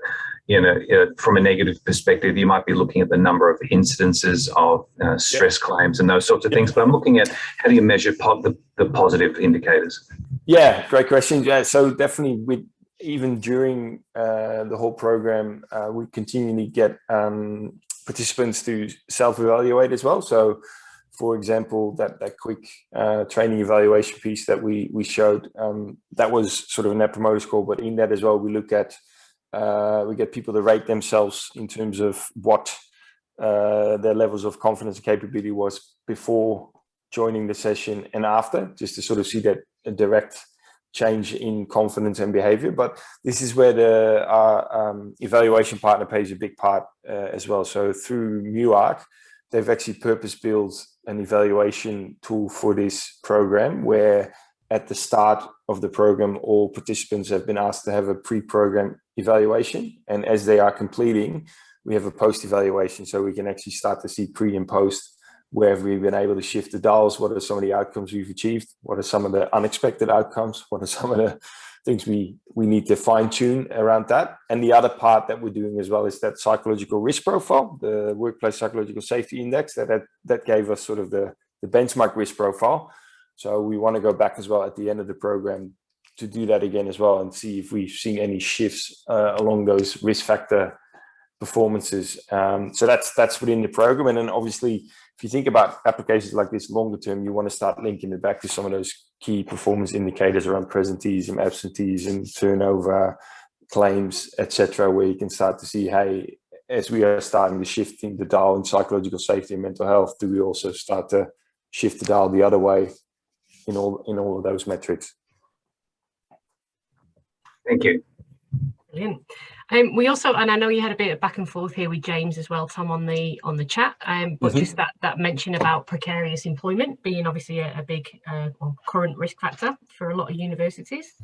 from a negative perspective, you might be looking at the number of incidences of stress claims and those sorts of things. But I'm looking at how do you measure the positive indicators? Yeah, great question. Yeah, so definitely even during the whole program, we continually get participants to self-evaluate as well. So, for example, that quick training evaluation piece that we showed, that was sort of a net promoter score. But in that as well, we look at we get people to rate themselves in terms of what their levels of confidence and capability was before joining the session and after, just to sort of see that direct change in confidence and behavior. But this is where our evaluation partner plays a big part as well. So through MUARC, they've actually purpose-built an evaluation tool for this program, where at the start of the program, all participants have been asked to have a pre-program evaluation. And as they are completing, we have a post-evaluation, so we can actually start to see pre and post where have we been able to shift the dials, what are some of the outcomes we've achieved, what are some of the unexpected outcomes, what are some of the things we need to fine-tune around that. And the other part that we're doing as well is that psychological risk profile, the workplace psychological safety index, that gave us sort of the benchmark risk profile. So we want to go back as well at the end of the program to do that again as well and see if we've seen any shifts along those risk factor performances. So that's within the program. And then obviously, if you think about applications like this longer term, you want to start linking it back to some of those key performance indicators around presenteeism, absenteeism, turnover, claims, etc., where you can start to see, hey, as we are starting to shifting the dial in psychological safety and mental health, do we also start to shift the dial the other way in all of those metrics? Thank you. Brilliant. We also, and I know you had a bit of back and forth here with James as well, Tom, on the chat, but just that mention about precarious employment being obviously a big current risk factor for a lot of universities.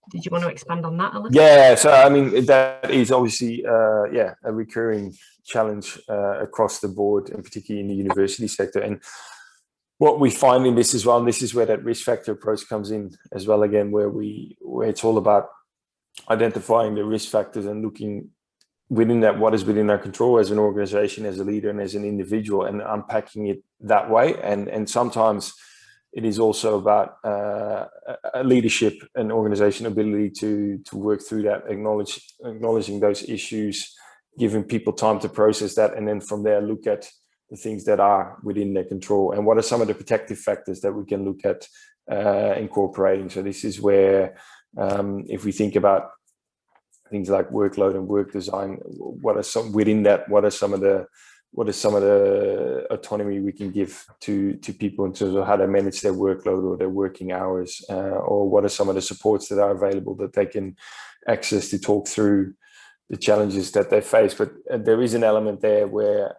Did you want to expand on that a little? Yeah, so I mean, that is obviously a recurring challenge across the board, and particularly in the university sector. And what we find in this as well, and this is where that risk factor approach comes in as well, again, where it's all about identifying the risk factors and looking within that, what is within our control as an organization, as a leader, and as an individual, and unpacking it that way. And sometimes it is also about a leadership and organization ability to work through that, acknowledging those issues, giving people time to process that, and then from there look at the things that are within their control and what are some of the protective factors that we can look at incorporating. So this is where if we think about things like workload and work design, what are some within that? What are some of the autonomy we can give to people in terms of how they manage their workload or their working hours, or what are some of the supports that are available that they can access to talk through the challenges that they face. But there is an element there where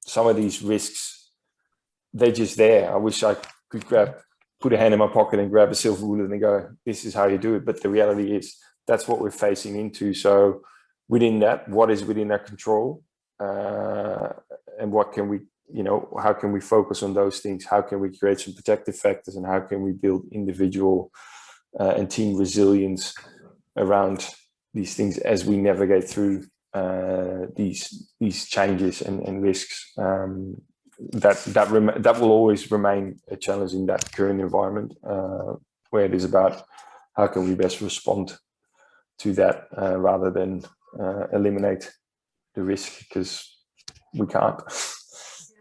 some of these risks, they're just there. I wish I could put a hand in my pocket and grab a silver bullet and go, this is how you do it. But the reality is that's what we're facing into. So within that, what is within our control, and what can we, how can we focus on those things? How can we create some protective factors, and how can we build individual and team resilience around these things as we navigate through these changes and risks? That will always remain a challenge in that current environment, where it is about how can we best respond to that rather than eliminate the risk, because we can't.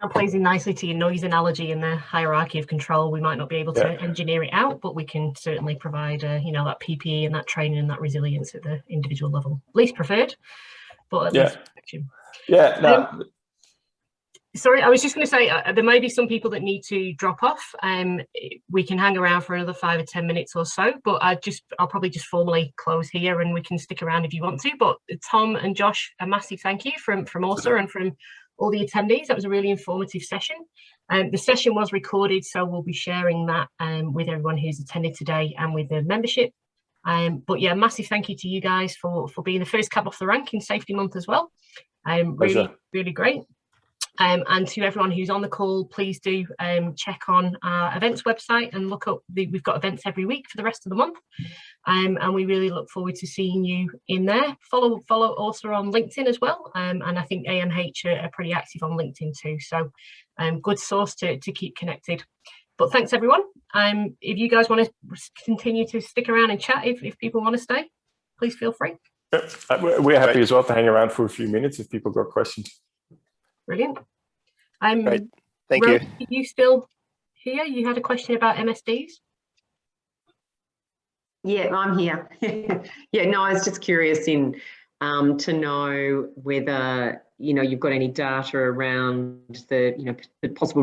That plays in nicely to your noise analogy in the hierarchy of control. We might not be able to engineer it out, but we can certainly provide that PPE and that training and that resilience at the individual level. Least preferred, but at least protection. Yeah, no. Sorry, I was just going to say there may be some people that need to drop off. We can hang around for another 5 or 10 minutes or so, but I'll probably just formally close here, and we can stick around if you want to. But Tom and Josh, a massive thank you from ORSA and from all the attendees. That was a really informative session. The session was recorded, so we'll be sharing that with everyone who's attended today and with the membership. But yeah, massive thank you to you guys for being the first cab off the rank in Safety Month as well. Really, really great. And to everyone who's on the call, please do check on our events website and look up we've got events every week for the rest of the month. And we really look forward to seeing you in there. Follow also on LinkedIn as well. And I think AMH are pretty active on LinkedIn too. So good source to keep connected. But thanks everyone. If you guys want to continue to stick around and chat, if people want to stay, please feel free. We're happy as well to hang around for a few minutes if people got questions. Brilliant. Great. Thank Rose, you. are you still here? You had a question about MSDs? Yeah, I'm here. Yeah, no, I was just curious to know whether, you've got any data around the possible